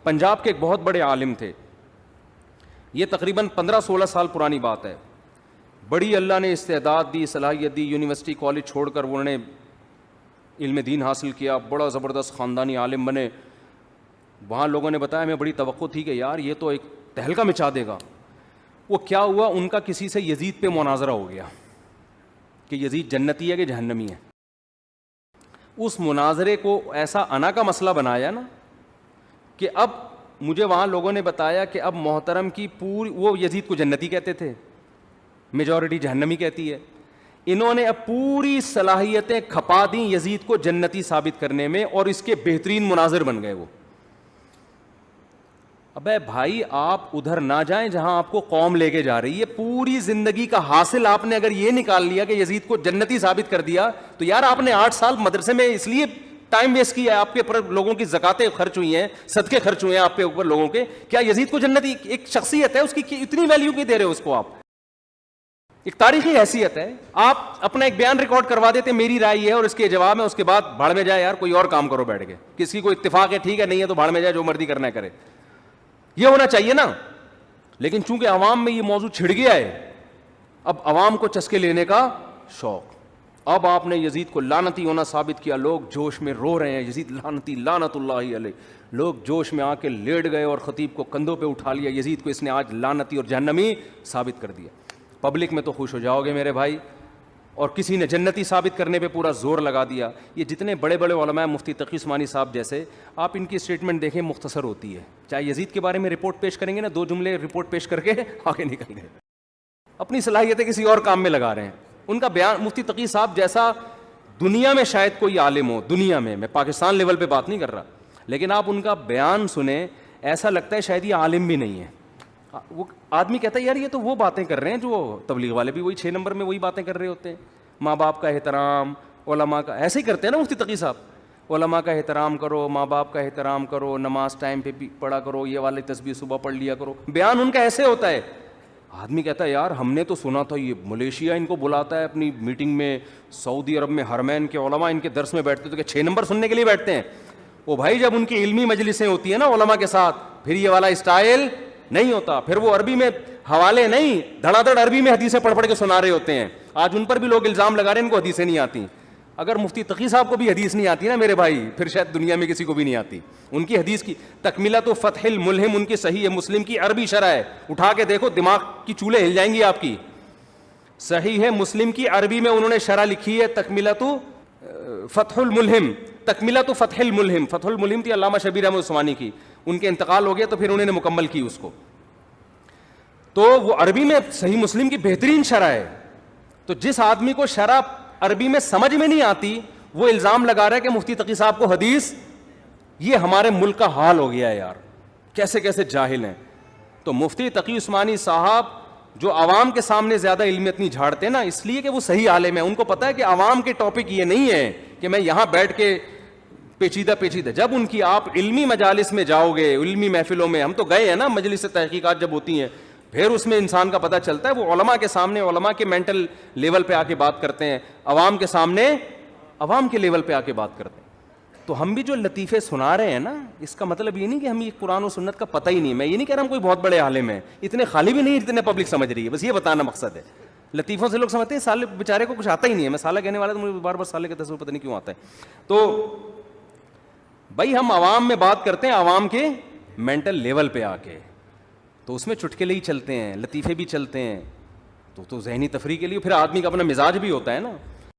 پنجاب کے ایک بہت بڑے عالم تھے, یہ تقریباً 15-16 سال پرانی بات ہے. بڑی اللہ نے استعداد دی, صلاحیت دی, یونیورسٹی کالج چھوڑ کر انہوں نے علم دین حاصل کیا, بڑا زبردست خاندانی عالم بنے. وہاں لوگوں نے بتایا, ہمیں بڑی توقع تھی کہ یار یہ تو ایک تہلکہ مچا دے گا. وہ کیا ہوا, ان کا کسی سے یزید پہ مناظرہ ہو گیا کہ یزید جنتی ہے کہ جہنمی ہے. اس مناظرے کو ایسا انا کا مسئلہ بنایا نا کہ اب مجھے وہاں لوگوں نے بتایا کہ اب محترم کی پوری, وہ یزید کو جنتی کہتے تھے, میجورٹی جہنمی کہتی ہے. انہوں نے اب پوری صلاحیتیں کھپا دیں یزید کو جنتی ثابت کرنے میں, اور اس کے بہترین مناظر بن گئے وہ. ابے بھائی آپ ادھر نہ جائیں جہاں آپ کو قوم لے کے جا رہی ہے. پوری زندگی کا حاصل آپ نے اگر یہ نکال لیا کہ یزید کو جنتی ثابت کر دیا, تو یار آپ نے 8 سال مدرسے میں اس لیے ٹائم ویسٹ کیا ہے, آپ کے اوپر لوگوں کی زکاتیں خرچ ہوئی ہیں, صدقے خرچ ہوئے ہیں آپ کے اوپر لوگوں کے. کیا یزید کو جنتی ایک شخصیت ہے, اس کی اتنی ویلیو کیوں دے رہے ہو اس کو آپ؟ ایک تاریخی حیثیت ہے. آپ اپنا ایک بیان ریکارڈ کروا دیتے, میری رائے یہ ہے اور اس کے جواب میں, اس کے بعد بھاڑ میں جائے یار, کوئی اور کام کرو بیٹھ کے. کسی کو اتفاق ہے ٹھیک ہے, نہیں ہے تو بھاڑ میں جائے, جو مرضی کرنا ہے کرے. یہ ہونا چاہیے نا. لیکن چونکہ عوام میں یہ موضوع چھڑ گیا ہے, اب عوام کو چسکے لینے کا شوق. اب آپ نے یزید کو لعنتی ہونا ثابت کیا, لوگ جوش میں رو رہے ہیں, یزید لعنتی لعنت اللہ علیہ. لوگ جوش میں آ کے لیٹ گئے اور خطیب کو کندھوں پہ اٹھا لیا, یزید کو اس نے آج لعنتی اور جہنمی ثابت کر دیا. پبلک میں تو خوش ہو جاؤ گے میرے بھائی. اور کسی نے جنتی ثابت کرنے پہ پورا زور لگا دیا. یہ جتنے بڑے بڑے علماء, مفتی تقی عثمانی صاحب جیسے, آپ ان کی اسٹیٹمنٹ دیکھیں, مختصر ہوتی ہے. چاہے یزید کے بارے میں رپورٹ پیش کریں گے نا, 2 جملے رپورٹ پیش کر کے آگے نکل گئے, اپنی صلاحیتیں کسی اور کام میں لگا رہے ہیں. ان کا بیان, مفتی تقی صاحب جیسا دنیا میں شاید کوئی عالم ہو, دنیا میں پاکستان لیول پہ بات نہیں کر رہا, لیکن آپ ان کا بیان سنیں, ایسا لگتا ہے شاید یہ عالم بھی نہیں ہے. وہ آدمی کہتا ہے یار یہ تو وہ باتیں کر رہے ہیں جو تبلیغ والے بھی وہی 6 نمبر میں وہی باتیں کر رہے ہوتے ہیں. ماں باپ کا احترام, علماء کا, ایسے ہی کرتے ہیں نا مفتی تقی صاحب. علماء کا احترام کرو, ماں باپ کا احترام کرو, نماز ٹائم پہ پڑھا کرو, یہ والے تسبیح صبح پڑھ لیا کرو. بیان ان کا ایسے ہوتا ہے. آدمی کہتا ہے یار ہم نے تو سنا تھا یہ ملیشیا ان کو بلاتا ہے اپنی میٹنگ میں, سعودی عرب میں حرمین کے علماء ان کے درس میں بیٹھتے, تو کہ 6 نمبر سننے کے لیے بیٹھتے ہیں. وہ بھائی جب ان کی علمی مجلسیں ہوتی ہیں نا علماء کے ساتھ, پھر یہ والا اسٹائل نہیں ہوتا. پھر وہ عربی میں حوالے نہیں, دھڑا دھڑ عربی میں حدیثیں پڑھ پڑھ کے سنا رہے ہوتے ہیں. آج ان پر بھی لوگ الزام لگا رہے ہیں ان کو حدیثیں نہیں آتی. اگر مفتی تقی صاحب کو بھی حدیث نہیں آتی نا میرے بھائی, پھر شاید دنیا میں کسی کو بھی نہیں آتی. ان کی حدیث کی تکملۃ فتح الملہم, ان کی صحیح مسلم کی عربی شرح ہے, اٹھا کے دیکھو دماغ کی چولے ہل جائیں گی آپ کی. صحیح مسلم کی عربی میں انہوں نے شرح لکھی ہے تکملۃ فتح الملہم, تکملۃ فتح الملہم. فتح الملہم تھی علامہ شبیر احمد عثمانی کی, ان کے انتقال ہو گیا تو پھر انہوں نے مکمل کی اس کو. تو وہ عربی میں صحیح مسلم کی بہترین شرح ہے. تو جس آدمی کو شرح عربی میں سمجھ میں نہیں آتی, وہ الزام لگا رہا ہے کہ مفتی تقی صاحب کو حدیث. یہ ہمارے ملک کا حال ہو گیا ہے یار, کیسے کیسے جاہل ہیں. تو مفتی تقی عثمانی صاحب جو عوام کے سامنے زیادہ علمیت نہیں جھاڑتے نا, اس لیے کہ وہ صحیح عالم ہے. ان کو پتا ہے کہ عوام کے ٹاپک یہ نہیں ہے کہ میں یہاں بیٹھ کے پیچیدہ. جب ان کی آپ علمی مجالس میں جاؤ گے, علمی محفلوں میں, ہم تو گئے ہیں نا, مجلس تحقیقات جب ہوتی ہیں, پھر اس میں انسان کا پتہ چلتا ہے. وہ علماء کے سامنے علماء کے مینٹل لیول پہ آ کے بات کرتے ہیں, عوام کے سامنے عوام کے لیول پہ آ کے بات کرتے ہیں. تو ہم بھی جو لطیفے سنا رہے ہیں نا, اس کا مطلب یہ نہیں کہ ہمیں قرآن و سنت کا پتہ ہی نہیں. میں یہ نہیں کہہ رہا ہم کوئی بہت بڑے عالم ہیں, اتنے خالی بھی نہیں اتنے پبلک سمجھ رہی ہے, بس یہ بتانا مقصد ہے. لطیفوں سے لوگ سمجھتے ہیں سالے بیچارے کو کچھ آتا ہی نہیں ہے. میں سالہ کہنے والا تو مجھے بار بار سالے کا تصور پتہ نہیں کیوں آتا ہے. تو بھائی ہم عوام میں بات کرتے ہیں, عوام کے مینٹل لیول پہ آ کے, تو اس میں چٹکلے ہی چلتے ہیں, لطیفے بھی چلتے ہیں. تو ذہنی تفریح کے لیے پھر آدمی کا اپنا مزاج بھی ہوتا ہے نا.